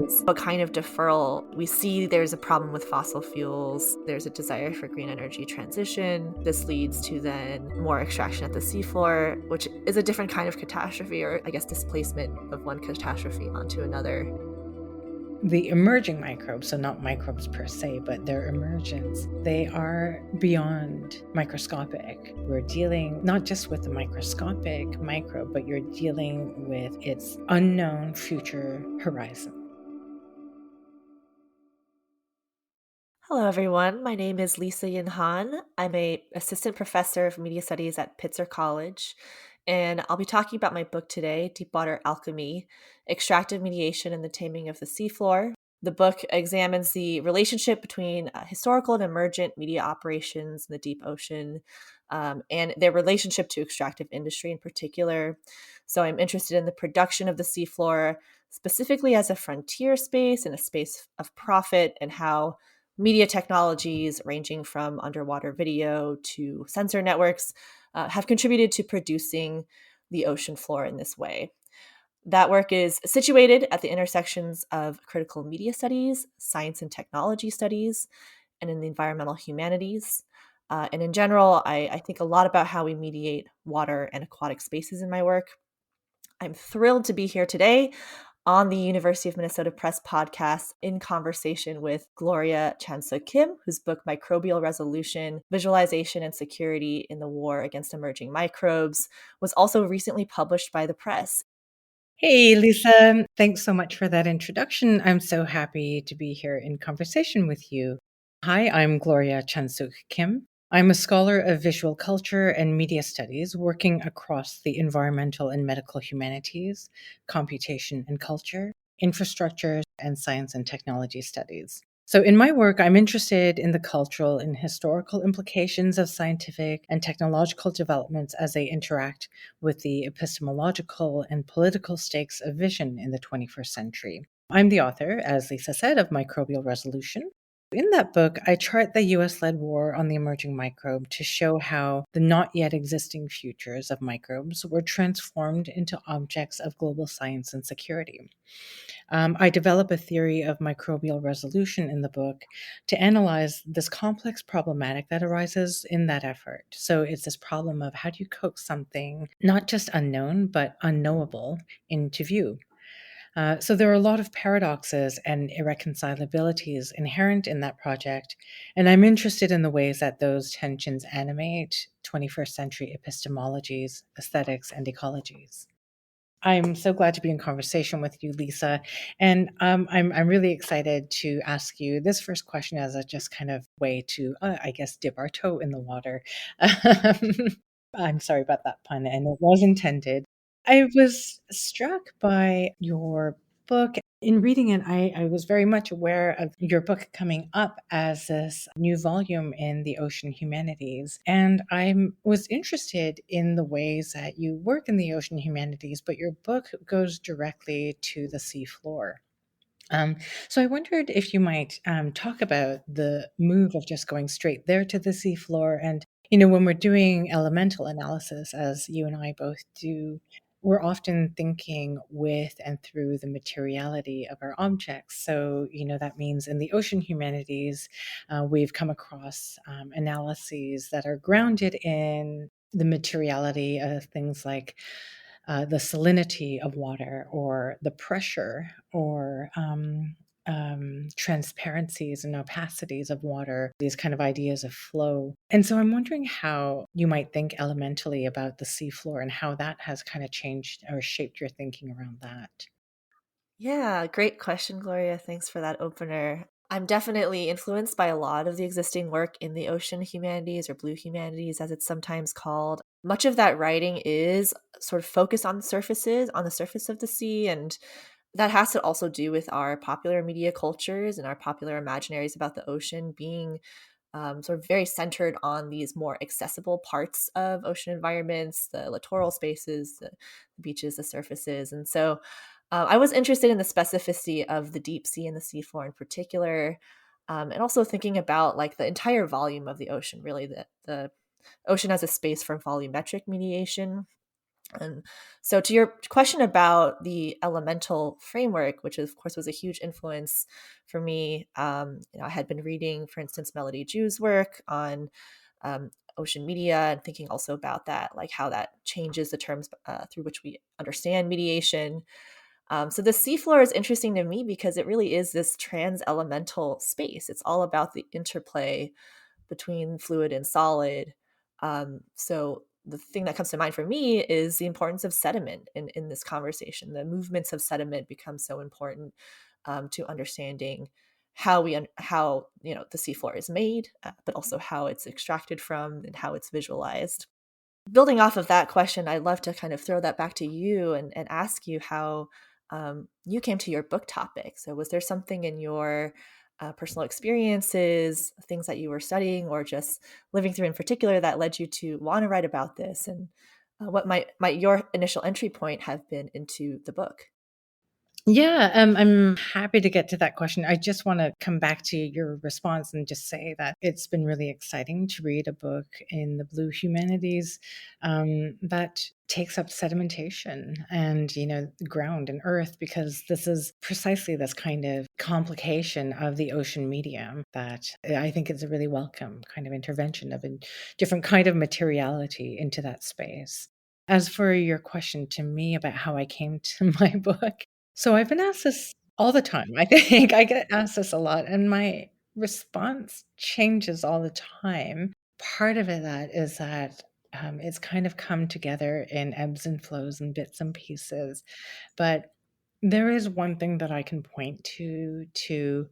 is a kind of deferral. We see there's a problem with fossil fuels. There's a desire for green energy transition. This leads to then more extraction at the seafloor, which is a different kind of catastrophe, or I guess displacement of one catastrophe onto another. The emerging microbes, so not microbes per se, but their emergence, they are beyond microscopic. We're dealing not just with the microscopic microbe, but you're dealing with its unknown future horizon. Hello, everyone. My name is Lisa Yin Han. I'm an assistant professor of media studies at Pitzer College, and I'll be talking about my book today, Deepwater Alchemy: Extractive Mediation and the Taming of the Seafloor. The book examines the relationship between historical and emergent media operations in the deep ocean, and their relationship to extractive industry in particular. So I'm interested in the production of the seafloor, specifically as a frontier space and a space of profit, and how media technologies ranging from underwater video to sensor networks have contributed to producing the ocean floor in this way. That work is situated at the intersections of critical media studies, science and technology studies, and in the environmental humanities. And in general, I think a lot about how we mediate water and aquatic spaces in my work. I'm thrilled to be here today on the University of Minnesota Press podcast in conversation with Gloria Chansuk Kim, whose book Microbial Resolution: Visualization and Security in the War Against Emerging Microbes was also recently published by the press. Hey, Lisa, thanks so much for that introduction. I'm so happy to be here in conversation with you. Hi, I'm Gloria Chansuk Kim. I'm a scholar of visual culture and media studies working across the environmental and medical humanities, computation and culture, infrastructure, and science and technology studies. So, in my work, I'm interested in the cultural and historical implications of scientific and technological developments as they interact with the epistemological and political stakes of vision in the 21st century. I'm the author, as Lisa said, of Microbial Resolution. In that book, I chart the US led war on the emerging microbe to show how the not yet existing futures of microbes were transformed into objects of global science and security. I develop a theory of microbial resolution in the book to analyze this complex problematic that arises in that effort. So it's this problem of how do you coax something not just unknown, but unknowable into view? So there are a lot of paradoxes and irreconcilabilities inherent in that project, and I'm interested in the ways that those tensions animate 21st century epistemologies, aesthetics, and ecologies. I'm so glad to be in conversation with you, Lisa. And I'm really excited to ask you this first question as a just kind of way to, I guess, dip our toe in the water. I'm sorry about that pun, and it was intended. I was struck by your book. In reading it, I was very much aware of your book coming up as this new volume in the ocean humanities. And I was interested in the ways that you work in the ocean humanities, but your book goes directly to the seafloor. Um, so I wondered if you might talk about the move of just going straight there to the seafloor. And, when we're doing elemental analysis, as you and I both do, we're often thinking with and through the materiality of our objects. So, that means in the ocean humanities, we've come across analyses that are grounded in the materiality of things like the salinity of water or the pressure or transparencies and opacities of water, these kind of ideas of flow. And so I'm wondering how you might think elementally about the seafloor and how that has kind of changed or shaped your thinking around that. Yeah, great question, Gloria. Thanks for that opener. I'm definitely influenced by a lot of the existing work in the ocean humanities, or blue humanities as it's sometimes called. Much of that writing is sort of focused on the surface of the sea, and that has to also do with our popular media cultures and our popular imaginaries about the ocean being sort of very centered on these more accessible parts of ocean environments, the littoral spaces, the beaches, the surfaces. And so I was interested in the specificity of the deep sea and the seafloor in particular, and also thinking about like the entire volume of the ocean, really the ocean as a space for volumetric mediation. And so, to your question about the elemental framework, which of course was a huge influence for me, I had been reading, for instance, Melody Jew's work on um, ocean media, and thinking also about that, like how that changes the terms through which we understand mediation. So the seafloor is interesting to me because it really is this trans-elemental space. It's all about the interplay between fluid and solid. So the thing that comes to mind for me is the importance of sediment in this conversation. The movements of sediment become so important to understanding how the seafloor is made, but also how it's extracted from and how it's visualized. Building off of that question, I'd love to kind of throw that back to you and ask you how you came to your book topic. So, was there something in your personal experiences, things that you were studying, or just living through in particular that led you to want to write about this? And what might your initial entry point have been into the book? Yeah, I'm happy to get to that question. I just want to come back to your response and just say that it's been really exciting to read a book in the blue humanities that takes up sedimentation and ground and earth, because this is precisely this kind of complication of the ocean medium that I think is a really welcome kind of intervention of a different kind of materiality into that space. As for your question to me about how I came to my book, so I've been asked this all the time. I think I get asked this a lot, and my response changes all the time. Part of it that is that it's kind of come together in ebbs and flows and bits and pieces. But there is one thing that I can point to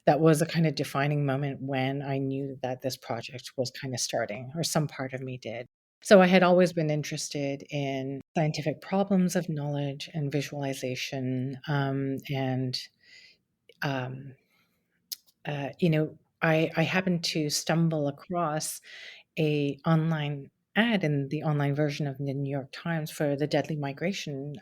that was a kind of defining moment when I knew that this project was kind of starting, or some part of me did. So I had always been interested in scientific problems of knowledge and visualization, and um, you know, I happened to stumble across a online ad in the online version of the New York Times for the Deadly Migration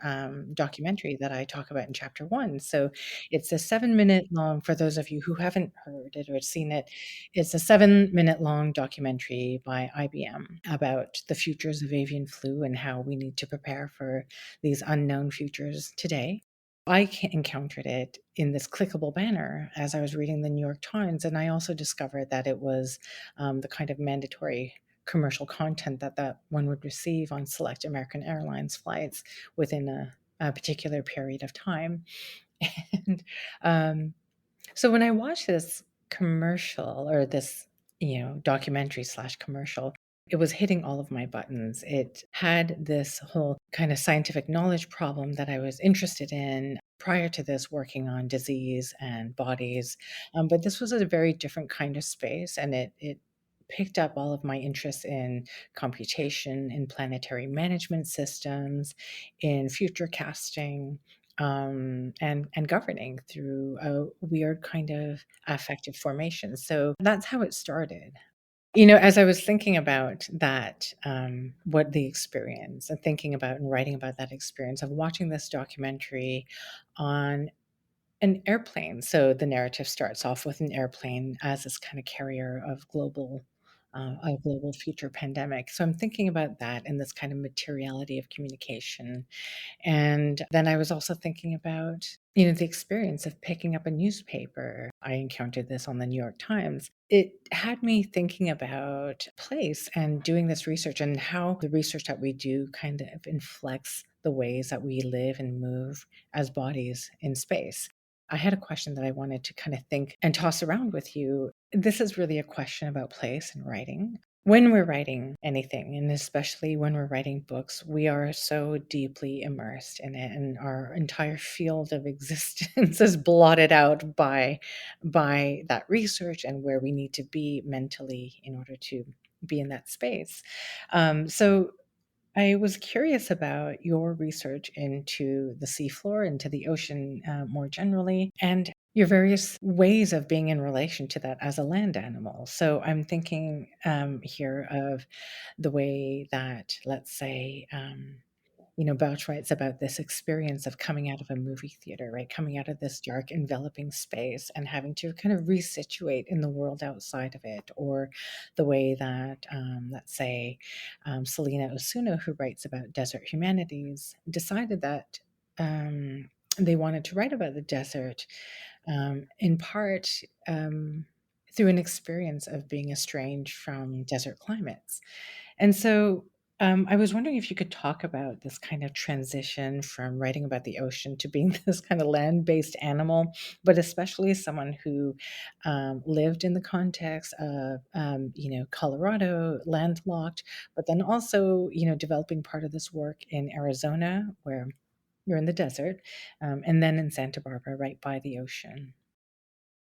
documentary that I talk about in chapter one. So it's a 7 minute long, for those of you who haven't heard it or seen it, it's a 7 minute long documentary by IBM about the futures of avian flu and how we need to prepare for these unknown futures today. Encountered it in this clickable banner as I was reading the New York Times, and I also discovered that it was the kind of mandatory commercial content that one would receive on select American Airlines flights within a particular period of time. And um, so when I watched this commercial, or this, documentary slash commercial, it was hitting all of my buttons. It had this whole kind of scientific knowledge problem that I was interested in prior to this, working on disease and bodies. But this was a very different kind of space, and it picked up all of my interests in computation, in planetary management systems, in future casting, and governing through a weird kind of affective formation. So that's how it started. As I was thinking about that, what the experience, and thinking about and writing about that experience of watching this documentary on an airplane. So the narrative starts off with an airplane as this kind of carrier of a global future pandemic. So I'm thinking about that and this kind of materiality of communication, and then I was also thinking about, the experience of picking up a newspaper. I encountered this on the New York Times. It had me thinking about place and doing this research, and how the research that we do kind of inflects the ways that we live and move as bodies in space. I had a question that I wanted to kind of think and toss around with you. This is really a question about place and writing. When we're writing anything, and especially when we're writing books, we are so deeply immersed in it, and our entire field of existence is blotted out by that research and where we need to be mentally in order to be in that space. So I was curious about your research into the seafloor, into the ocean more generally, and your various ways of being in relation to that as a land animal. So I'm thinking here of the way that, let's say, Bouch writes about this experience of coming out of a movie theater, right? Coming out of this dark, enveloping space and having to kind of resituate in the world outside of it, or the way that, let's say, Celina Osuna, who writes about desert humanities, decided that they wanted to write about the desert in part through an experience of being estranged from desert climates. And so I was wondering if you could talk about this kind of transition from writing about the ocean to being this kind of land based animal, but especially someone who lived in the context of, Colorado, landlocked, but then also, developing part of this work in Arizona, where you're in the desert, and then in Santa Barbara, right by the ocean.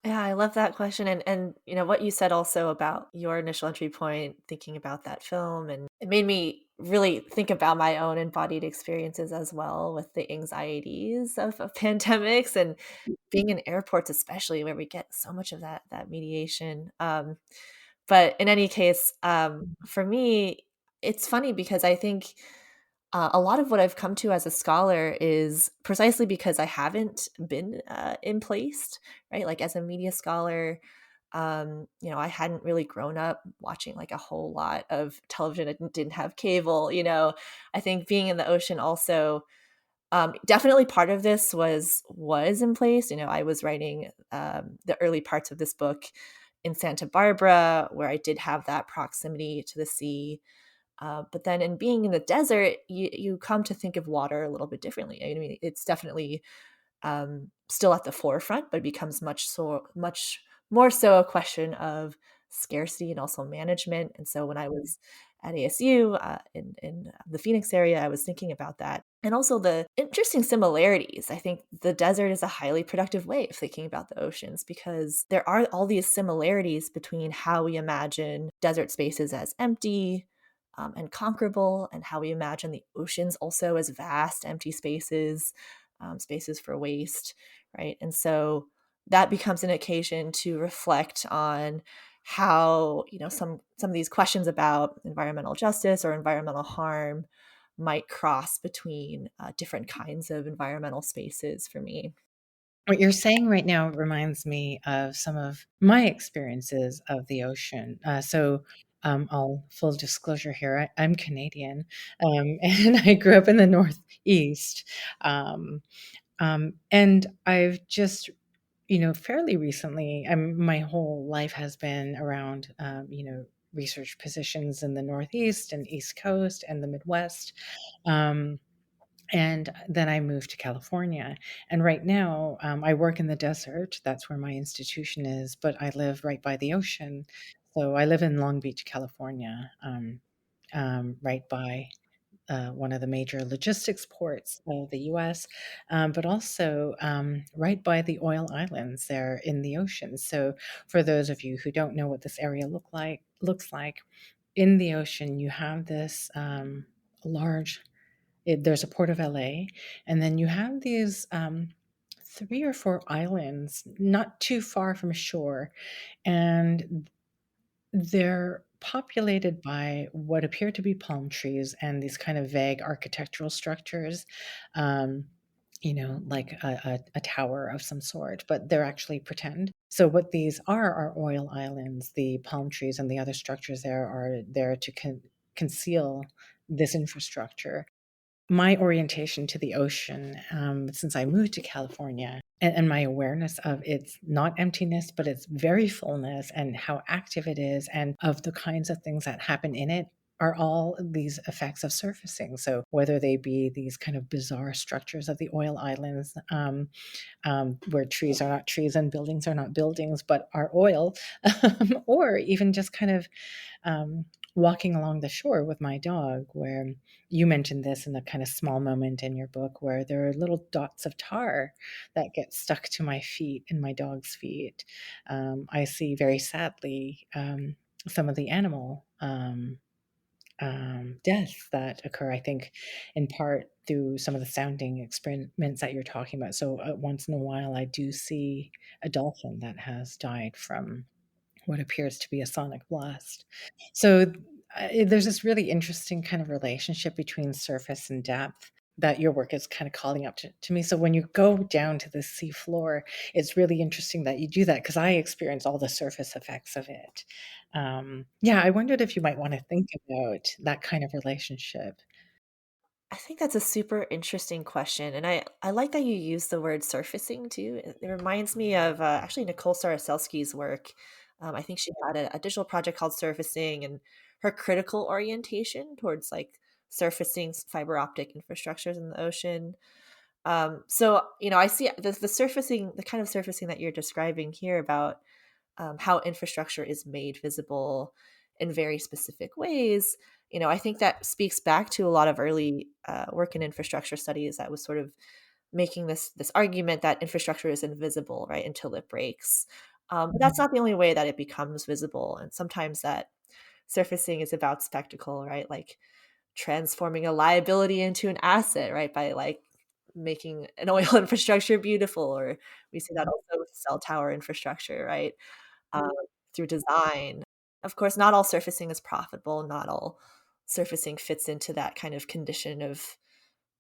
Yeah, I love that question, and what you said also about your initial entry point, thinking about that film, and it made me really think about my own embodied experiences as well with the anxieties of pandemics and being in airports, especially where we get so much of that mediation. But in any case, for me, it's funny because I think a lot of what I've come to as a scholar is precisely because I haven't been in placed, right? Like as a media scholar, I hadn't really grown up watching like a whole lot of television. I didn't have cable. I think being in the ocean also definitely part of this was in place. I was writing the early parts of this book in Santa Barbara, where I did have that proximity to the sea. But then in being in the desert, you come to think of water a little bit differently. I mean, it's definitely still at the forefront, but it becomes much more so a question of scarcity and also management. And so when I was at ASU in the Phoenix area, I was thinking about that. And also the interesting similarities. I think the desert is a highly productive way of thinking about the oceans because there are all these similarities between how we imagine desert spaces as empty, and conquerable, and how we imagine the oceans also as vast, empty spaces, spaces for waste, right? And so that becomes an occasion to reflect on how some of these questions about environmental justice or environmental harm might cross between different kinds of environmental spaces for me. What you're saying right now reminds me of some of my experiences of the ocean. I'll full disclosure here, I'm Canadian, and I grew up in the Northeast. Um, and I've just, fairly recently, my whole life has been around, research positions in the Northeast and East Coast and the Midwest. Um, and then I moved to California. And right now, I work in the desert. That's where my institution is, but I live right by the ocean. So I live in Long Beach, California, right by one of the major logistics ports of the US, but also right by the oil islands there in the ocean. So for those of you who don't know what this area looks like, in the ocean, you have this large there's a Port of LA, and then you have these, 3 or 4 islands not too far from shore, and they're populated by what appear to be palm trees and these kind of vague architectural structures, um, like a tower of some sort, but they're actually pretend. So what these are oil islands. The palm trees and the other structures there are there to conceal this infrastructure. My orientation to the ocean, since I moved to California, and my awareness of its not emptiness, but its very fullness and how active it is, and of the kinds of things that happen in it, are all these effects of surfacing. So whether they be these kind of bizarre structures of the oil islands, where trees are not trees and buildings are not buildings, but are oil, or even just kind of um, walking along the shore with my dog, where you mentioned this in a kind of small moment in your book, where there are little dots of tar that get stuck to my feet and my dog's feet. I see very sadly some of the animal deaths that occur, I think, in part through some of the sounding experiments that you're talking about. So once in a while, I do see a dolphin that has died from what appears to be a sonic blast. So there's this really interesting kind of relationship between surface and depth. that your work is kind of calling up to me. So when you go down to the seafloor, it's really interesting that you do that because I experience all the surface effects of it. Yeah, I wondered if you might want to think about that kind of relationship. I think that's a super interesting question, and I like that you use the word surfacing too. It reminds me of, actually Nicole Starosielski's work. I think she had a digital project called Surfacing, and her critical orientation towards, like, surfacing fiber optic infrastructures in the ocean. So, I see the surfacing the kind of surfacing that you're describing here about how infrastructure is made visible in very specific ways. I think that speaks back to a lot of early work in infrastructure studies that was sort of making this argument that infrastructure is invisible, right, until it breaks. But that's not the only way that it becomes visible, and sometimes that surfacing is about spectacle, right? Like transforming a liability into an asset, right? By like making an oil infrastructure beautiful, or we see that also with cell tower infrastructure, right? um, through design. Of course, not all surfacing is profitable. Not all surfacing fits into that kind of condition of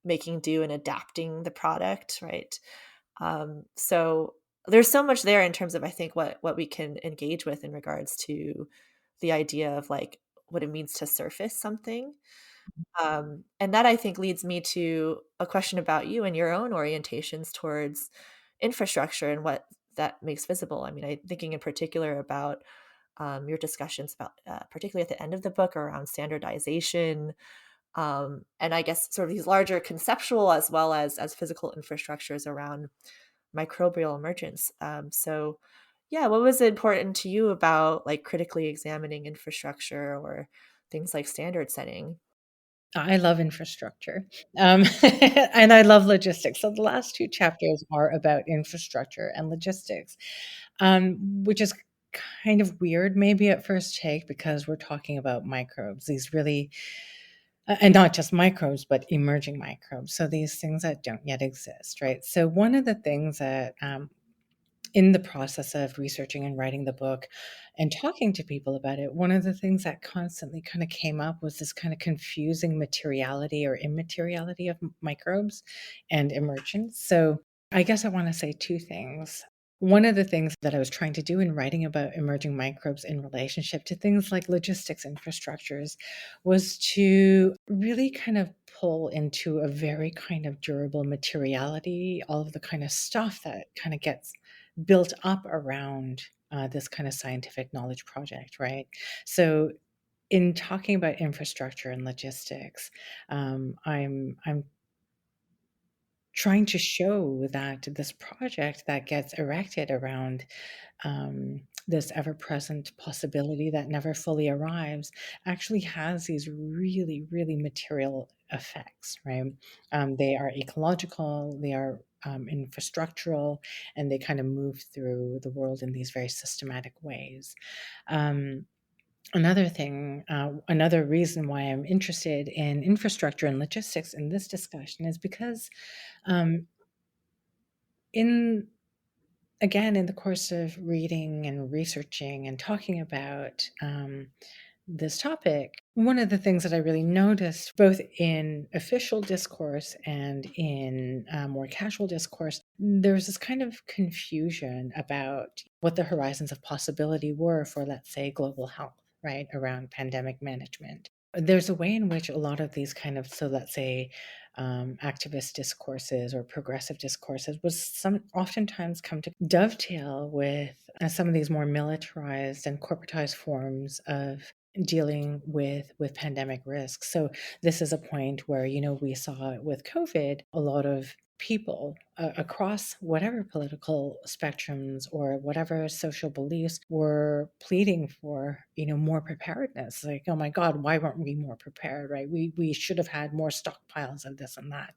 making do and adapting the product, right? So there's so much there in terms of, I think, what we can engage with in regards to the idea of like what it means to surface something. And that, I think, leads me to a question about you and your own orientations towards infrastructure and what that makes visible. I mean, I'm thinking in particular about your discussions about, particularly at the end of the book, around standardization, and I guess sort of these larger conceptual as well as physical infrastructures around microbial emergence. So, yeah, what was important to you about like critically examining infrastructure or things like standard setting? I love infrastructure, and I love logistics. So the last 2 chapters are about infrastructure and logistics, which is kind of weird maybe at first take because we're talking about microbes, these really and not just microbes, but emerging microbes. So these things that don't yet exist, right? So one of the things that in the process of researching and writing the book and talking to people about it, one of the things that constantly kind of came up was this kind of confusing materiality or immateriality of microbes and emergence. So I guess I want to say 2 things. One of the things that I was trying to do in writing about emerging microbes in relationship to things like logistics infrastructures was to really kind of pull into a very kind of durable materiality, all of the kind of stuff that kind of gets built up around this kind of scientific knowledge project, right? So, in talking about infrastructure and logistics, I'm trying to show that this project that gets erected around this ever-present possibility that never fully arrives actually has these really, really material effects, right? They are ecological, they are infrastructural, and they kind of move through the world in these very systematic ways. Um, Another thing, another reason why I'm interested in infrastructure and logistics in this discussion is because um, in again, in the course of reading and researching and talking about this topic, one of the things that I really noticed, both in official discourse and in more casual discourse, there's this kind of confusion about what the horizons of possibility were for, let's say, global health, right, around pandemic management. There's a way in which a lot of these kind of, so let's say, activist discourses or progressive discourses was some oftentimes come to dovetail with some of these more militarized and corporatized forms of dealing with pandemic risks. So this is a point where we saw with COVID a lot of people across whatever political spectrums or whatever social beliefs were pleading for more preparedness, like, oh my god, why weren't we more prepared, right? We should have had more stockpiles of this and that.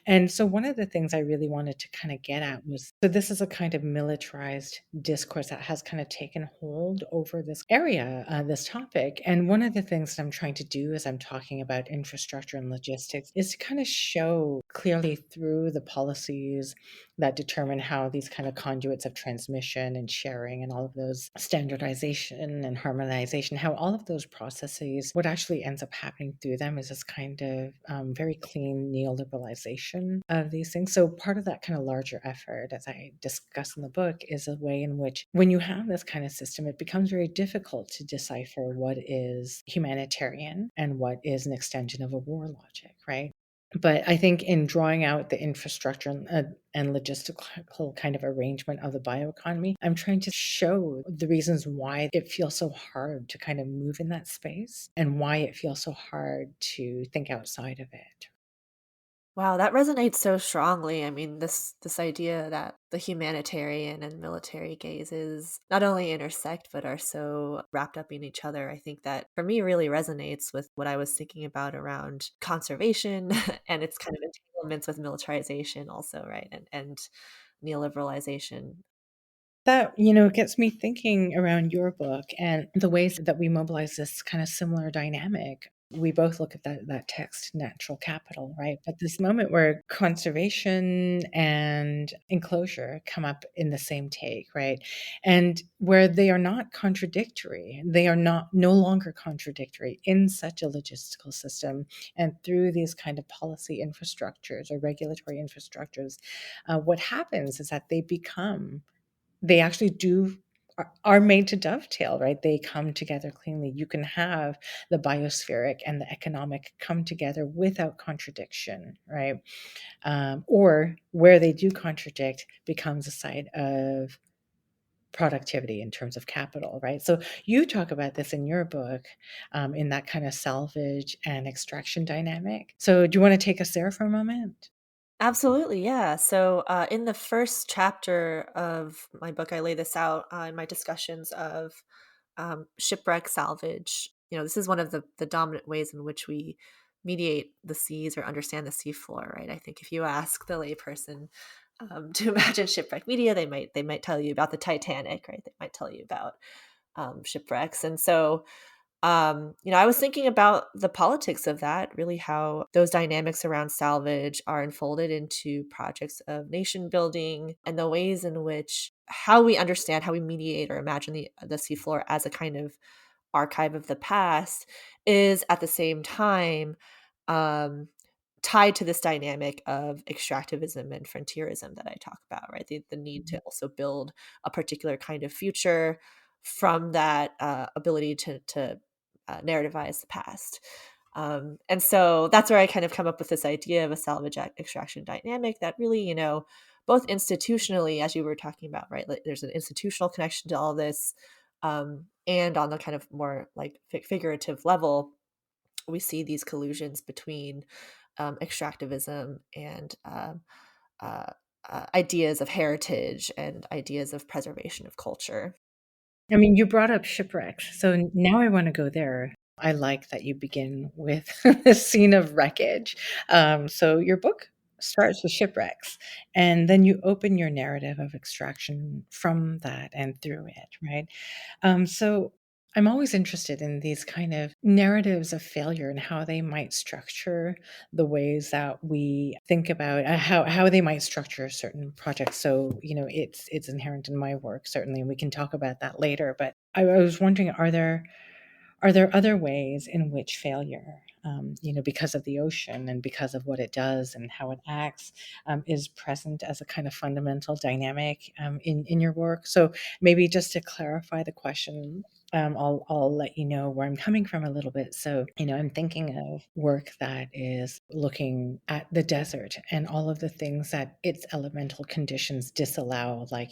And so one of the things I really wanted to kind of get at was, so this is a kind of militarized discourse that has kind of taken hold over this area, this topic. And one of the things that I'm trying to do as I'm talking about infrastructure and logistics is to kind of show clearly through the policies values that determine how these kind of conduits of transmission and sharing and all of those standardization and harmonization, how all of those processes, what actually ends up happening through them is this kind of very clean neoliberalization of these things. So part of that kind of larger effort, as I discuss in the book, is a way in which when you have this kind of system, it becomes very difficult to decipher what is humanitarian and what is an extension of a war logic, right? But I think in drawing out the infrastructure and logistical kind of arrangement of the bioeconomy, I'm trying to show the reasons why it feels so hard to kind of move in that space and why it feels so hard to think outside of it. Wow, that resonates so strongly. I mean, this idea that the humanitarian and military gazes not only intersect but are so wrapped up in each other. I think that for me really resonates with what I was thinking about around conservation and its kind of entanglements with militarization also, right? And neoliberalization. That, gets me thinking around your book and the ways that we mobilize this kind of similar dynamic. We both look at that text, natural capital, right? But this moment where conservation and enclosure come up in the same take, right? And where they are not contradictory, they are not no longer contradictory in such a logistical system and through these kind of policy infrastructures or regulatory infrastructures, what happens is that they actually do are made to dovetail, right? They come together cleanly. You can have the biospheric and the economic come together without contradiction, right? Or where they do contradict becomes a site of productivity in terms of capital, right? So you talk about this in your book, in that kind of salvage and extraction dynamic. So do you want to take us there for a moment? Absolutely, yeah. So, in the first chapter of my book, I lay this out in my discussions of shipwreck salvage. You know, this is one of the dominant ways in which we mediate the seas or understand the seafloor, right? I think if you ask the layperson to imagine shipwreck media, they might tell you about the Titanic, right? They might tell you about shipwrecks, and so I was thinking about the politics of that, really how those dynamics around salvage are unfolded into projects of nation building and the ways in which how we understand, how we mediate or imagine the seafloor as a kind of archive of the past is at the same time um, tied to this dynamic of extractivism and frontierism that I talk about, right? The need to also build a particular kind of future from that ability to narrativize the past. And so that's where I kind of come up with this idea of a salvage extraction dynamic that really, both institutionally, as you were talking about, right? Like there's an institutional connection to all this, and on the kind of more like figurative level, we see these collusions between extractivism and uh, ideas of heritage and ideas of preservation of culture. I mean, you brought up shipwrecks, so now I wanna go there. I like that you begin with the scene of wreckage. So your book starts with shipwrecks, and then you open your narrative of extraction from that and through it, right? So I'm always interested in these kind of narratives of failure and how they might structure the ways that we think about how they might structure certain projects. So it's inherent in my work certainly, and we can talk about that later. But I was wondering, are there other ways in which failure, because of the ocean and because of what it does and how it acts, is present as a kind of fundamental dynamic in your work? So maybe just to clarify the question, I'll let you know where I'm coming from a little bit. So, I'm thinking of work that is looking at the desert and all of the things that its elemental conditions disallow, like,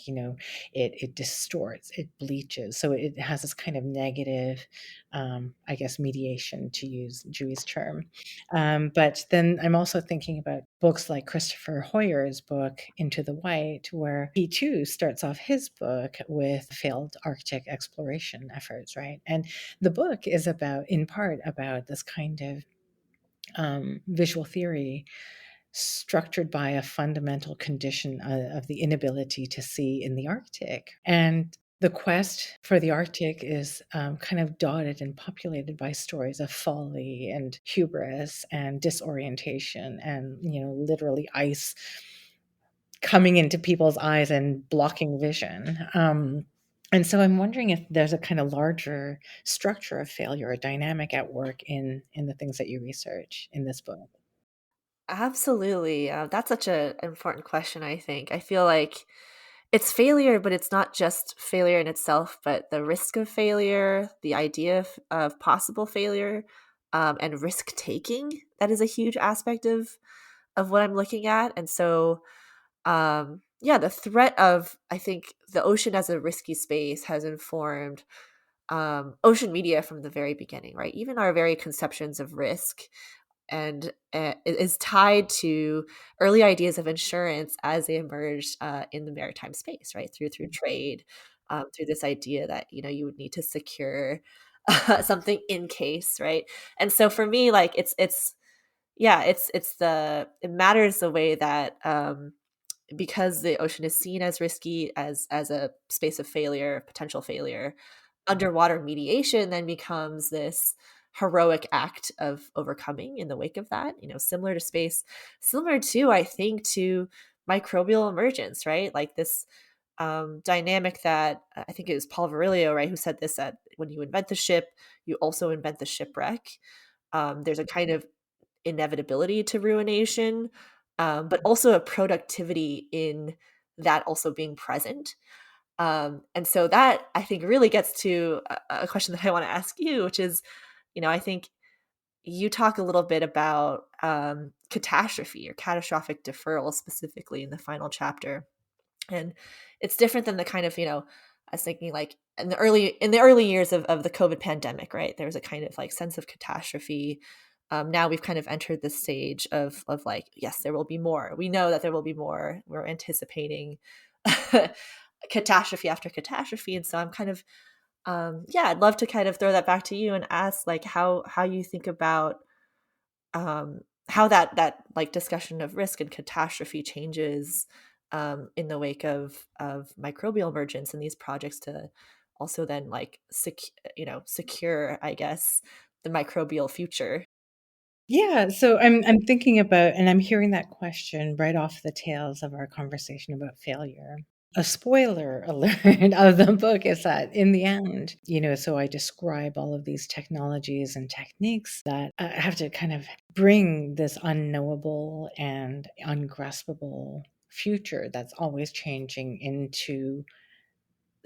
it distorts, it bleaches. So it has this kind of negative, I guess, mediation, to use Dewey's term. But then I'm also thinking about books like Christopher Hoyer's book, Into the White, where he too starts off his book with failed Arctic exploration efforts, right? And the book is in part, about this kind of visual theory structured by a fundamental condition of the inability to see in the Arctic. And the quest for the Arctic is kind of dotted and populated by stories of folly and hubris and disorientation and, literally ice coming into people's eyes and blocking vision. And so I'm wondering if there's a kind of larger structure of failure or dynamic at work in the things that you research in this book. Absolutely. That's such an important question, I think. I feel like it's failure, but it's not just failure in itself, but the risk of failure, the idea of possible failure, and risk taking. That is a huge aspect of what I'm looking at. And so, yeah, the threat of, I think, the ocean as a risky space has informed ocean media from the very beginning, right? Even our very conceptions of risk and is tied to early ideas of insurance as they emerged in the maritime space, right? Through trade, through this idea that you would need to secure something in case, right? And so for me, like it's yeah, it matters the way that because the ocean is seen as risky as a space of failure, potential failure, underwater mediation then becomes this heroic act of overcoming in the wake of that, similar to space, similar to, I think, to microbial emergence, right? Like this dynamic that I think it was Paul Virilio, right, who said this, that when you invent the ship, you also invent the shipwreck. There's a kind of inevitability to ruination, but also a productivity in that also being present. And so that I think really gets to a question that I want to ask you, which is, I think you talk a little bit about catastrophe or catastrophic deferral specifically in the final chapter. And it's different than the kind of, I was thinking like in the early years of the COVID pandemic, right? There was a kind of like sense of catastrophe. Now we've kind of entered this stage of like, yes, there will be more. We know that there will be more. We're anticipating catastrophe after catastrophe. And so I'm kind of yeah, I'd love to kind of throw that back to you and ask like how you think about how that like discussion of risk and catastrophe changes in the wake of microbial emergence in these projects to also then like secure, I guess, the microbial future. Yeah, so I'm thinking about and I'm hearing that question right off the tails of our conversation about failure. A spoiler alert of the book is that in the end, so I describe all of these technologies and techniques that have to kind of bring this unknowable and ungraspable future that's always changing into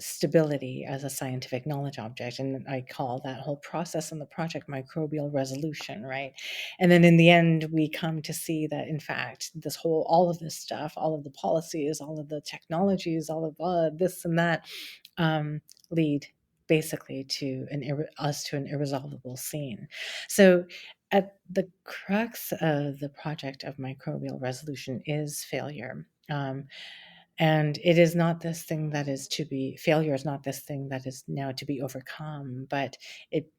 stability as a scientific knowledge object. And I call that whole process in the project microbial resolution, right? And then in the end, we come to see that, in fact, all of this stuff, all of the policies, all of the technologies, all of this and that lead basically to us to an irresolvable scene. So at the crux of the project of microbial resolution is failure. And it is not this thing that is to be failure is not this thing that is now to be overcome, but it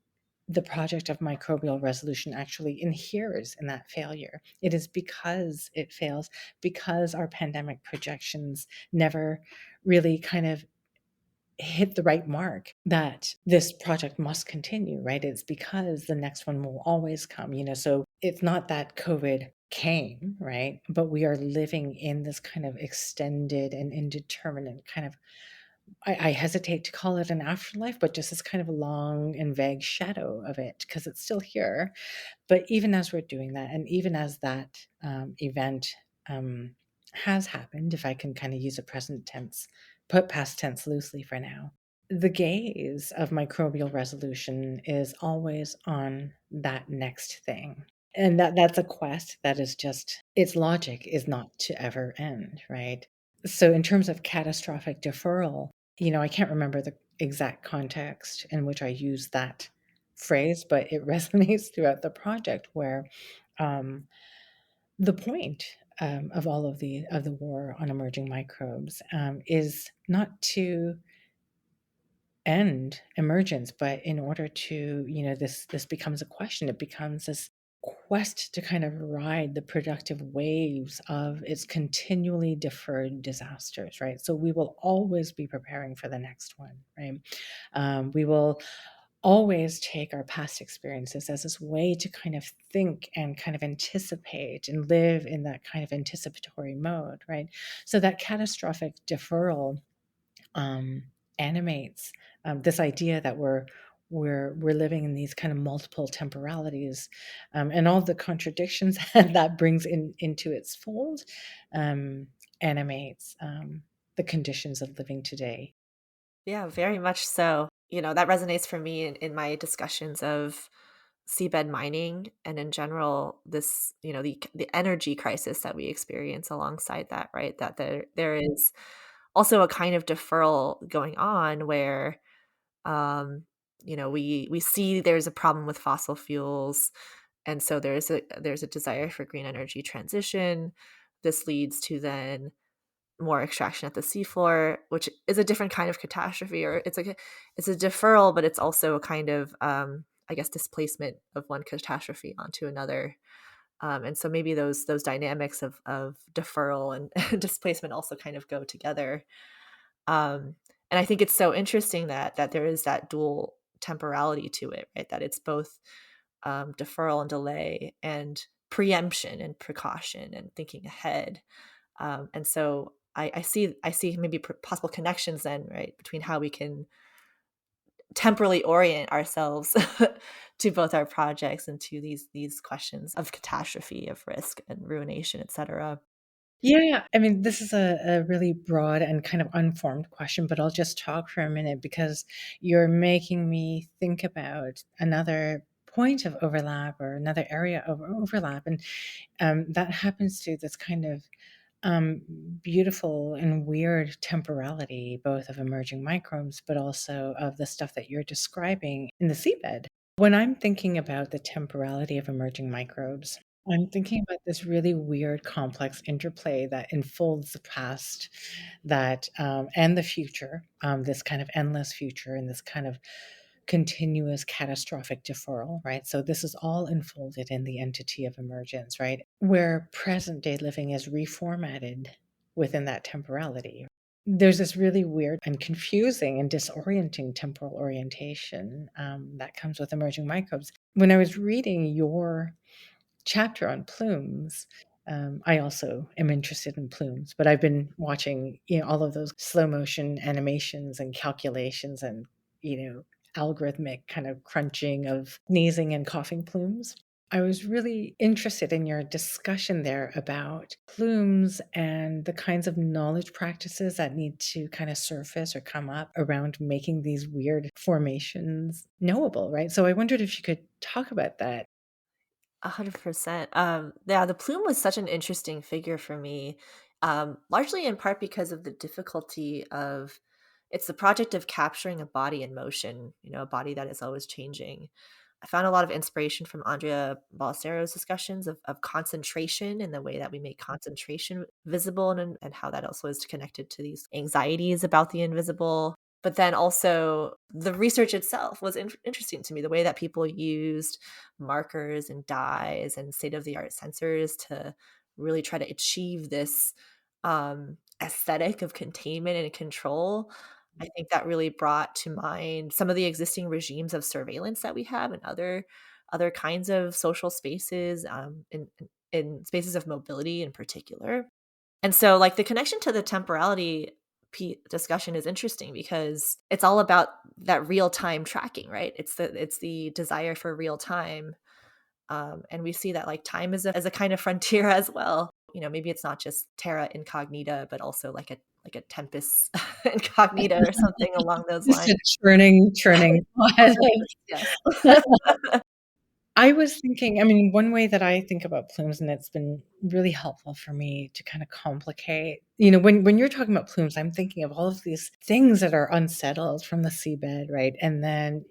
the project of microbial resolution actually inheres in that failure. It is because it fails, because our pandemic projections never really kind of hit the right mark, that this project must continue, right? It's because the next one will always come, so it's not that COVID came, right? But we are living in this kind of extended and indeterminate kind of, I hesitate to call it an afterlife, but just this kind of long and vague shadow of it because it's still here. But even as we're doing that, and even as that event has happened, if I can kind of use a present tense, put past tense loosely for now, the gaze of microbial resolution is always on that next thing. And that's a quest that is just, its logic is not to ever end, right? So, in terms of catastrophic deferral, I can't remember the exact context in which I use that phrase, but it resonates throughout the project where um, the point of all of the war on emerging microbes is not to end emergence, but in order to, this becomes a question. It becomes this quest to kind of ride the productive waves of its continually deferred disasters, right? So we will always be preparing for the next one, right? We will always take our past experiences as this way to kind of think and kind of anticipate and live in that kind of anticipatory mode, right? So that catastrophic deferral um, animates this idea that we're living in these kind of multiple temporalities, and all the contradictions that brings into its fold, um, animates the conditions of living today. Yeah, very much so. That resonates for me in my discussions of seabed mining and in general this, the energy crisis that we experience alongside that, right? That there is also a kind of deferral going on where um, we see there's a problem with fossil fuels, and so there's a desire for green energy transition. This leads to then more extraction at the seafloor, which is a different kind of catastrophe, or it's a deferral, but it's also a kind of I guess displacement of one catastrophe onto another. And so maybe those dynamics of deferral and displacement also kind of go together. And I think it's so interesting that there is that dual temporality to it, right? That it's both deferral and delay and preemption and precaution and thinking ahead. And so I see maybe possible connections then, right, between how we can temporally orient ourselves to both our projects and to these questions of catastrophe, of risk and ruination, etc. Yeah, I mean, this is a really broad and kind of unformed question, but I'll just talk for a minute because you're making me think about another point of overlap or another area of overlap. And that happens to this kind of um, beautiful and weird temporality, both of emerging microbes, but also of the stuff that you're describing in the seabed. When I'm thinking about the temporality of emerging microbes, I'm thinking about this really weird, complex interplay that enfolds the past, that and the future, this kind of endless future, and this kind of continuous catastrophic deferral, right? So this is all enfolded in the entity of emergence, right? Where present day living is reformatted within that temporality. There's this really weird and confusing and disorienting temporal orientation that comes with emerging microbes. When I was reading your chapter on plumes, I also am interested in plumes, but I've been watching, all of those slow motion animations and calculations and, algorithmic kind of crunching of sneezing and coughing plumes. I was really interested in your discussion there about plumes and the kinds of knowledge practices that need to kind of surface or come up around making these weird formations knowable, right? So I wondered if you could talk about that. 100%. Yeah, the plume was such an interesting figure for me, largely in part because of the difficulty of it's the project of capturing a body in motion, a body that is always changing. I found a lot of inspiration from Andrea Ballestero's discussions of concentration and the way that we make concentration visible and how that also is connected to these anxieties about the invisible. But then also the research itself was interesting to me, the way that people used markers and dyes and state of the art sensors to really try to achieve this aesthetic of containment and control. I think that really brought to mind some of the existing regimes of surveillance that we have in other kinds of social spaces, in spaces of mobility in particular. And so, like, the connection to the temporality discussion is interesting because it's all about that real time tracking, right? It's the desire for real time, and we see that like time is a kind of frontier as well. Maybe it's not just terra incognita, but also like a tempest incognita or something along those Just lines. a churning pot. Yes. I was thinking, I mean, one way that I think about plumes, and it's been really helpful for me to kind of complicate, when you're talking about plumes, I'm thinking of all of these things that are unsettled from the seabed, right? And then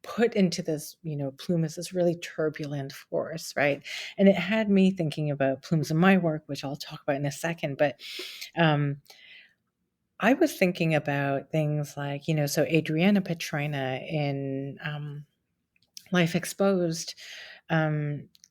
put into this, plume as this really turbulent force, right? And it had me thinking about plumes in my work, which I'll talk about in a second. But um, I was thinking about things like, so Adriana Petrina in Life Exposed,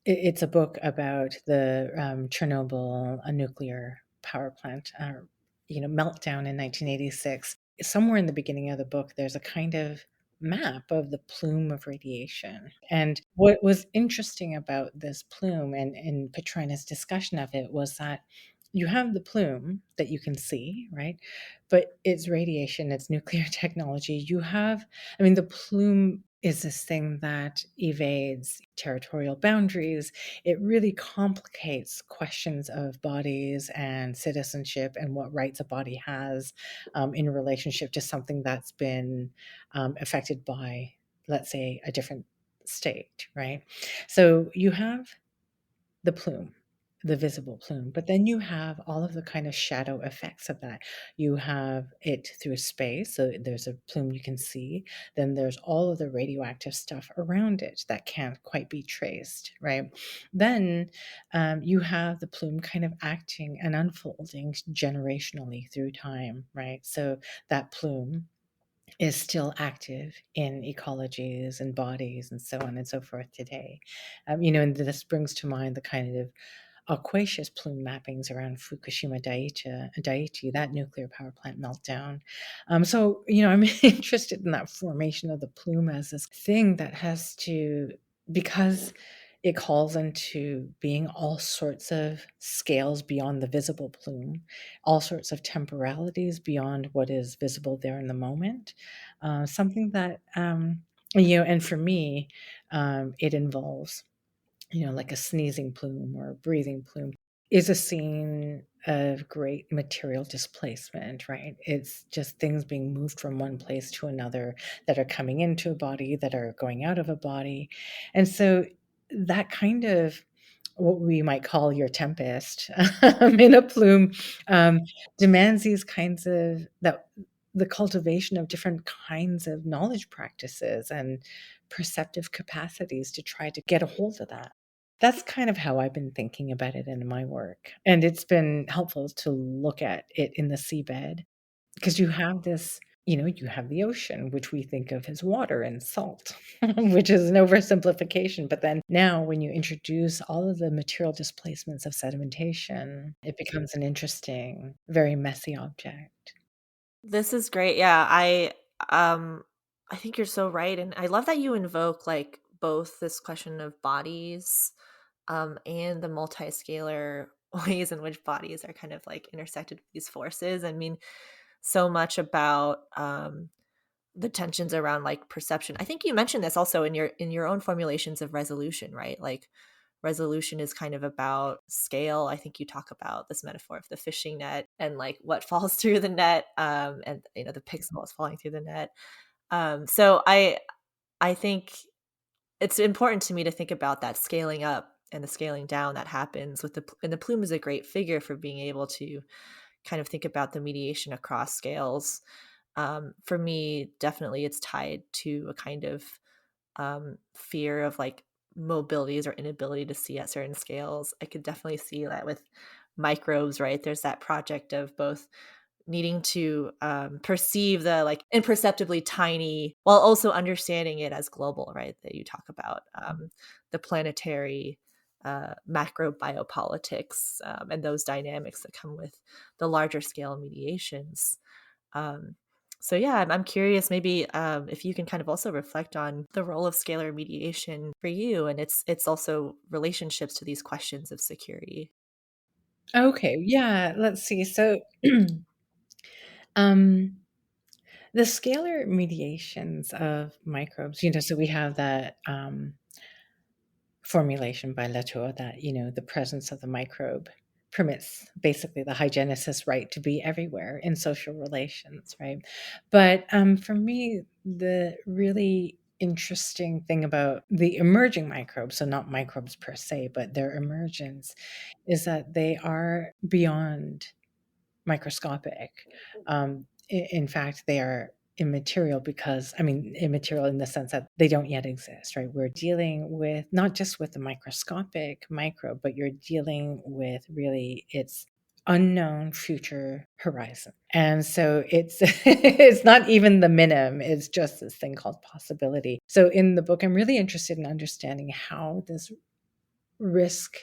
it's a book about the Chernobyl, a nuclear power plant, meltdown in 1986. Somewhere in the beginning of the book, there's a kind of map of the plume of radiation. And what was interesting about this plume and in Petrina's discussion of it was that you have the plume that you can see, right? But it's radiation, it's nuclear technology. I mean, the plume is this thing that evades territorial boundaries. It really complicates questions of bodies and citizenship and what rights a body has in relationship to something that's been affected by, let's say, a different state, right? So you have the plume, the visible plume, but then you have all of the kind of shadow effects of that. You have it through space, so there's a plume you can see. Then there's all of the radioactive stuff around it that can't quite be traced, right? Then you have the plume kind of acting and unfolding generationally through time, right? So that plume is still active in ecologies and bodies and so on and so forth today. And this brings to mind the kind of aquaceous plume mappings around Fukushima Daiichi, that nuclear power plant meltdown. I'm interested in that formation of the plume as this thing that has to, because it calls into being all sorts of scales beyond the visible plume, all sorts of temporalities beyond what is visible there in the moment. Something that, and for me, it involves like a sneezing plume or a breathing plume, is a scene of great material displacement, right? It's just things being moved from one place to another that are coming into a body, that are going out of a body. And so that kind of what we might call your tempest in a plume um, demands these kinds of that the cultivation of different kinds of knowledge practices and perceptive capacities to try to get a hold of that. That's kind of how I've been thinking about it in my work, and it's been helpful to look at it in the seabed because you have the ocean, which we think of as water and salt, which is an oversimplification. But then now, when you introduce all of the material displacements of sedimentation, it becomes an interesting, very messy object. This is great. Yeah, um I think you're so right, and I love that you invoke like both this question of bodies and the multiscalar ways in which bodies are kind of like intersected with these forces. I mean, so much about the tensions around like perception. I think you mentioned this also in your own formulations of resolution, right? Like resolution is kind of about scale. I think you talk about this metaphor of the fishing net and like what falls through the net, and the pixel is falling through the net. So I think it's important to me to think about that scaling up and the scaling down that happens with and the plume is a great figure for being able to kind of think about the mediation across scales. For me, definitely it's tied to a kind of fear of like mobilities or inability to see at certain scales. I could definitely see that with microbes, right? There's that project of both needing to perceive the like imperceptibly tiny while also understanding it as global, right? That you talk about the planetary macro biopolitics and those dynamics that come with the larger scale mediations. um, so yeah, I'm curious maybe if you can kind of also reflect on the role of scalar mediation for you and it's also relationships to these questions of security. Okay, yeah, let's see. So, um, the scalar mediations of microbes, so we have that formulation by Latour that, the presence of the microbe permits basically the hygienicist right to be everywhere in social relations, right? But for me, the really interesting thing about the emerging microbes, so not microbes per se, but their emergence, is that they are beyond microscopic. In fact, they are immaterial because, I mean, immaterial in the sense that they don't yet exist, right? We're dealing with not just with the microscopic microbe, but you're dealing with really its unknown future horizon. And so it's it's not even the minimum, it's just this thing called possibility. So in the book, I'm really interested in understanding how this risk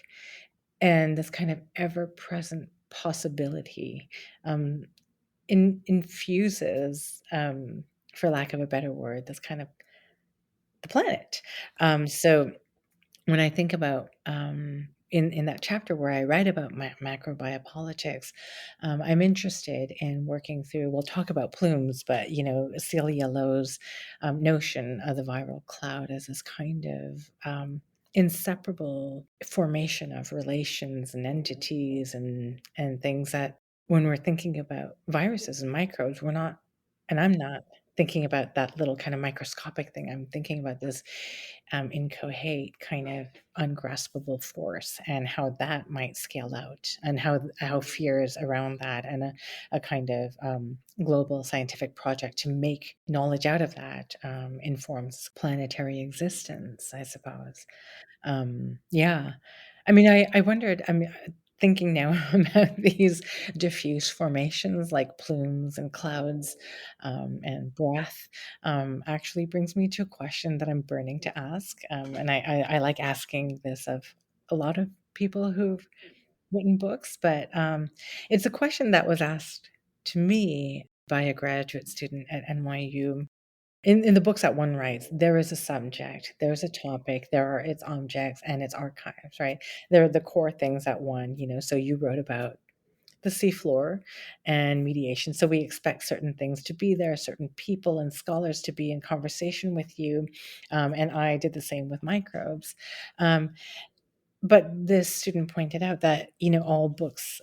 and this kind of ever-present possibility um, infuses. for lack of a better word, that's kind of the planet. So when I think about in that chapter where I write about macrobiopolitics, I'm interested in working through. We'll talk about plumes, but Celia Lowe's notion of the viral cloud as this kind of inseparable formation of relations and entities and things that when we're thinking about viruses and microbes, we're not, and I'm not thinking about that little kind of microscopic thing. I'm thinking about this incoherent kind of ungraspable force and how that might scale out and how fears around that and a kind of global scientific project to make knowledge out of that informs planetary existence, I suppose. Yeah. I mean, I wondered, thinking now about these diffuse formations like plumes and clouds and breath actually brings me to a question that I'm burning to ask. And I like asking this of a lot of people who've written books, but it's a question that was asked to me by a graduate student at NYU in the books that one writes, there is a subject, there's a topic, there are its objects and its archives, right? They're the core things that so you wrote about the seafloor and mediation. So we expect certain things to be there, certain people and scholars to be in conversation with you. And I did the same with microbes. Um, but this student pointed out that all books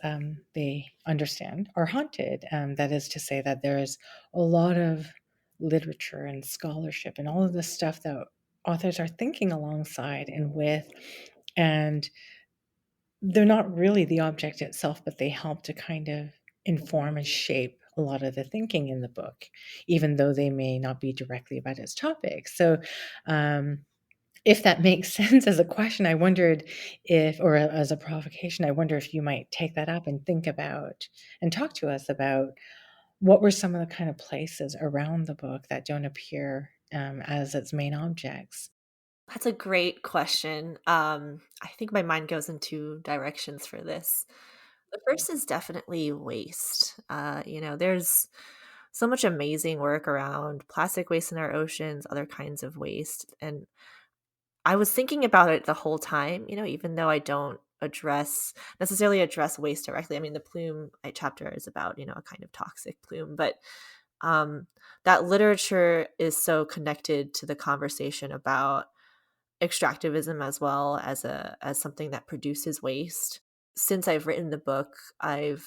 they understand are haunted. That is to say that there's a lot of literature and scholarship and all of the stuff that authors are thinking alongside and with, and they're not really the object itself, but they help to kind of inform and shape a lot of the thinking in the book, even though they may not be directly about its topic. So um, if that makes sense as a question, I wondered if, or as a provocation, I wonder if you might take that up and think about and talk to us about what were some of the kind of places around the book that don't appear as its main objects. That's a great question. I think my mind goes in two directions for this. The first is definitely waste. There's so much amazing work around plastic waste in our oceans, other kinds of waste. And I was thinking about it the whole time, even though I don't necessarily address waste directly. I mean, the plume chapter is about, a kind of toxic plume, but um, that literature is so connected to the conversation about extractivism as well as something that produces waste. Since I've written the book, I've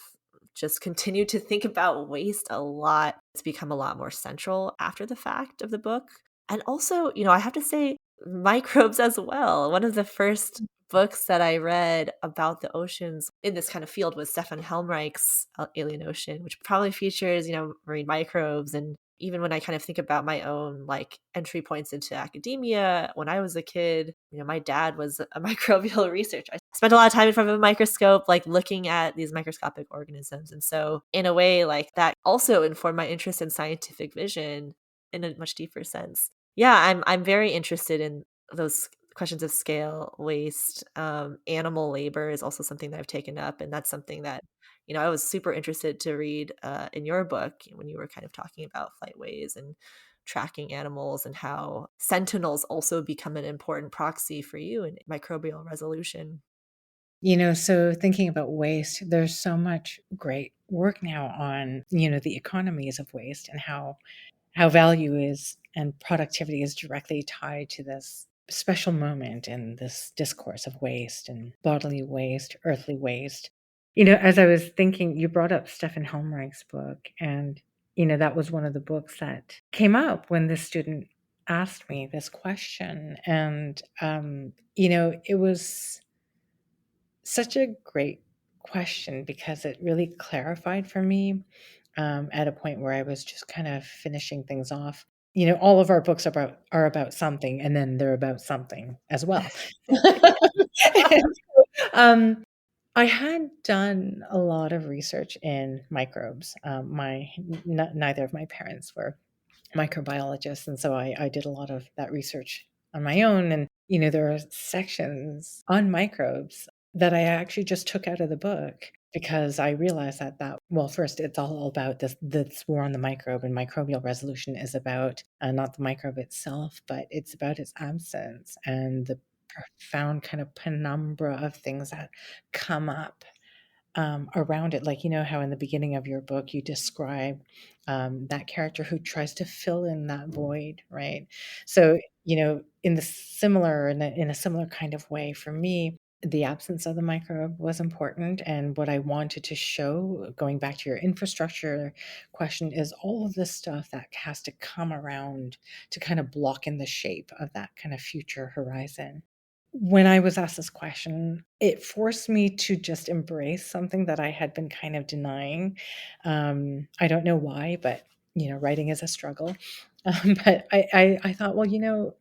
just continued to think about waste a lot. It's become a lot more central after the fact of the book. And also, I have to say microbes as well. One of the first books that I read about the oceans in this kind of field was Stefan Helmreich's Alien Ocean, which probably features, marine microbes. And even when I kind of think about my own like entry points into academia, when I was a kid, my dad was a microbial researcher. I spent a lot of time in front of a microscope, like looking at these microscopic organisms. And so in a way, like that also informed my interest in scientific vision in a much deeper sense. Yeah, I'm very interested in those questions of scale, waste, animal labor is also something that I've taken up, and that's something that, I was super interested to read, in your book when you were kind of talking about flightways and tracking animals and how sentinels also become an important proxy for you in microbial resolution. So thinking about waste, there's so much great work now on, the economies of waste and how value is and productivity is directly tied to this special moment in this discourse of waste and bodily waste, earthly waste. As I was thinking, you brought up Stefan Helmreich's book, and that was one of the books that came up when this student asked me this question, and it was such a great question because it really clarified for me at a point where I was just kind of finishing things off. All of our books are about something, and then they're about something as well. And so, I had done a lot of research in microbes. Neither of my parents were microbiologists, and so I did a lot of that research on my own. And there are sections on microbes that I actually just took out of the book because I realized well, first, it's all about this war on the microbe, and microbial resolution is about not the microbe itself, but it's about its absence and the profound kind of penumbra of things that come up around it. Like, you know how in the beginning of your book you describe that character who tries to fill in that void, right? So, in a similar kind of way for me, the absence of the microbe was important. And what I wanted to show, going back to your infrastructure question, is all of this stuff that has to come around to kind of block in the shape of that kind of future horizon. When I was asked this question, it forced me to just embrace something that I had been kind of denying. I don't know why, but writing is a struggle. But I thought, well,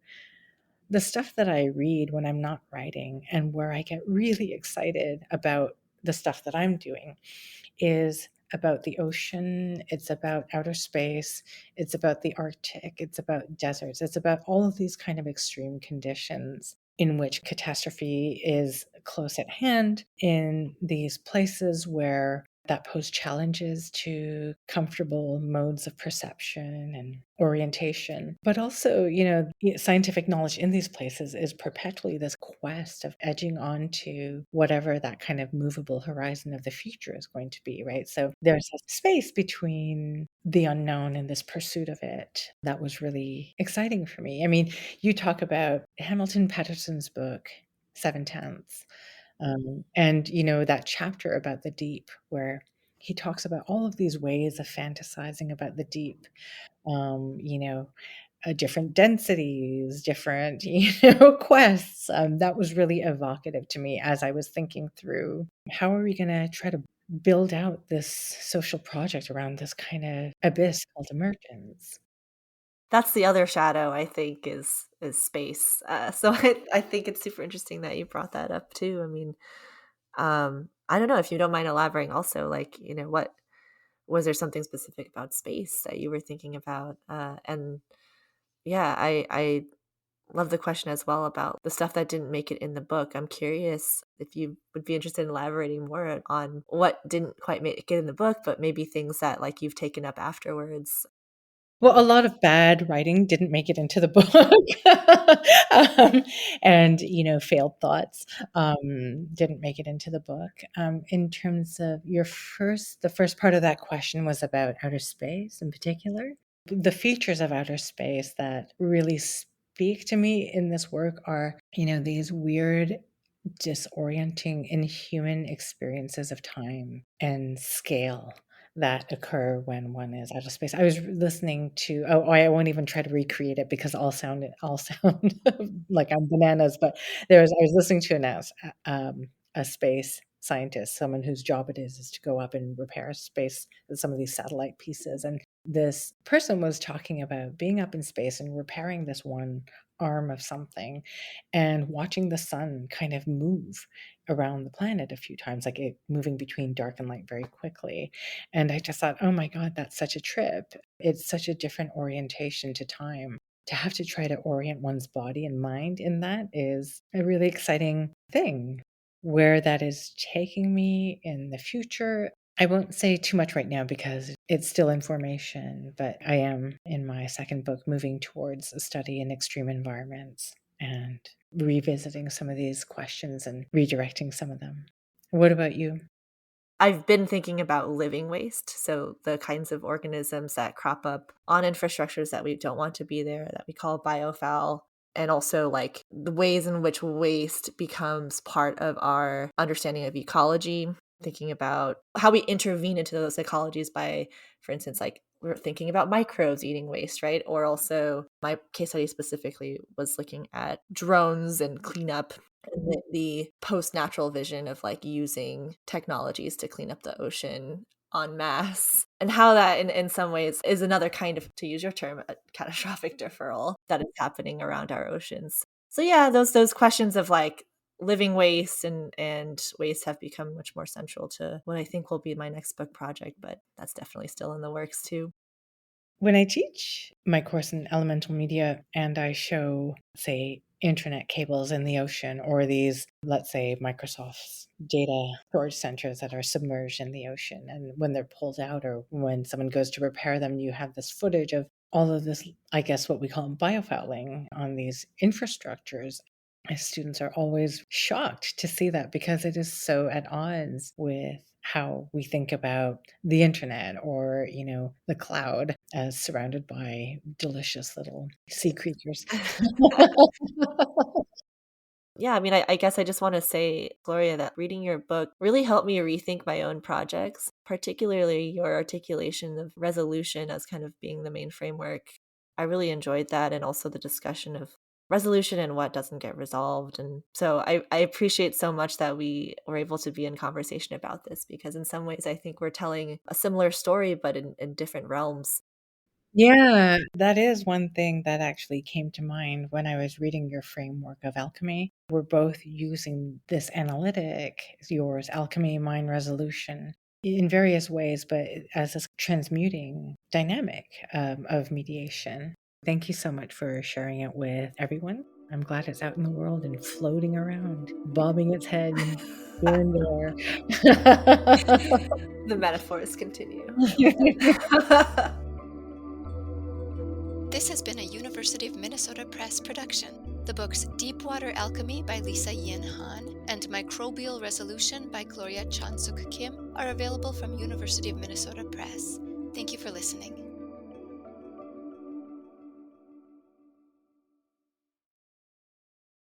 the stuff that I read when I'm not writing and where I get really excited about the stuff that I'm doing is about the ocean, it's about outer space, it's about the Arctic, it's about deserts, it's about all of these kind of extreme conditions in which catastrophe is close at hand, in these places where that pose challenges to comfortable modes of perception and orientation. But also, scientific knowledge in these places is perpetually this quest of edging onto whatever that kind of movable horizon of the future is going to be, right? So there's a space between the unknown and this pursuit of it that was really exciting for me. I mean, you talk about Hamilton Patterson's book, Seven Tenths. And that chapter about the deep, where he talks about all of these ways of fantasizing about the deep, um, you know, different densities, different, quests. That was really evocative to me as I was thinking through how are we going to try to build out this social project around this kind of abyss called emergence. That's the other shadow I think is space. So I think it's super interesting that you brought that up too. I mean, I don't know if you don't mind elaborating also, like, what was there something specific about space that you were thinking about? And yeah, I love the question as well about the stuff that didn't make it in the book. I'm curious if you would be interested in elaborating more on what didn't quite make it in the book, but maybe things that like you've taken up afterwards. Well, a lot of bad writing didn't make it into the book, and, failed thoughts, didn't make it into the book. In terms of the first part of that question was about outer space in particular. The features of outer space that really speak to me in this work are, these weird, disorienting, inhuman experiences of time and scale that occur when one is out of space. I was listening to I won't even try to recreate it because I'll sound like I'm bananas, but I was listening to a space scientist, someone whose job it is to go up and repair space, some of these satellite pieces. And this person was talking about being up in space and repairing this one arm of something and watching the sun kind of move around the planet a few times, like it moving between dark and light very quickly. And I just thought, oh my God, that's such a trip. It's such a different orientation to time. To have to try to orient one's body and mind in that is a really exciting thing. Where that is taking me in the future, I won't say too much right now because it's still in formation, but I am in my second book moving towards a study in extreme environments and revisiting some of these questions and redirecting some of them. What about you? I've been thinking about living waste, so the kinds of organisms that crop up on infrastructures that we don't want to be there, that we call biofoul, and also like the ways in which waste becomes part of our understanding of ecology, thinking about how we intervene into those ecologies by, for instance, like we're thinking about microbes eating waste, right? Or also my case study specifically was looking at drones and cleanup and the post-natural vision of like using technologies to clean up the ocean en masse, and how that in some ways is another kind of, to use your term, a catastrophic deferral that is happening around our oceans. So yeah, those questions of like living waste and waste have become much more central to what I think will be my next book project, but that's definitely still in the works too. When I teach my course in elemental media and I show, say, internet cables in the ocean, or these, let's say, Microsoft's data storage centers that are submerged in the ocean. And when they're pulled out, or when someone goes to repair them, you have this footage of all of this, I guess what we call biofouling on these infrastructures. Students are always shocked to see that, because it is so at odds with how we think about the internet, or, the cloud as surrounded by delicious little sea creatures. Yeah, I mean, I guess I just want to say, Gloria, that reading your book really helped me rethink my own projects, particularly your articulation of resolution as kind of being the main framework. I really enjoyed that, and also the discussion of resolution and what doesn't get resolved. And so I appreciate so much that we were able to be in conversation about this, because in some ways I think we're telling a similar story, but in different realms. Yeah, that is one thing that actually came to mind when I was reading your framework of alchemy. We're both using this analytic, yours, alchemy, mine, resolution, in various ways, but as this transmuting dynamic of mediation. Thank you so much for sharing it with everyone. I'm glad it's out in the world and floating around, bobbing its head here and there. The metaphors continue. This has been a University of Minnesota Press production. The books Deepwater Alchemy by Lisa Yin Han and Microbial Resolution by Gloria Chansuk Kim are available from University of Minnesota Press. Thank you for listening.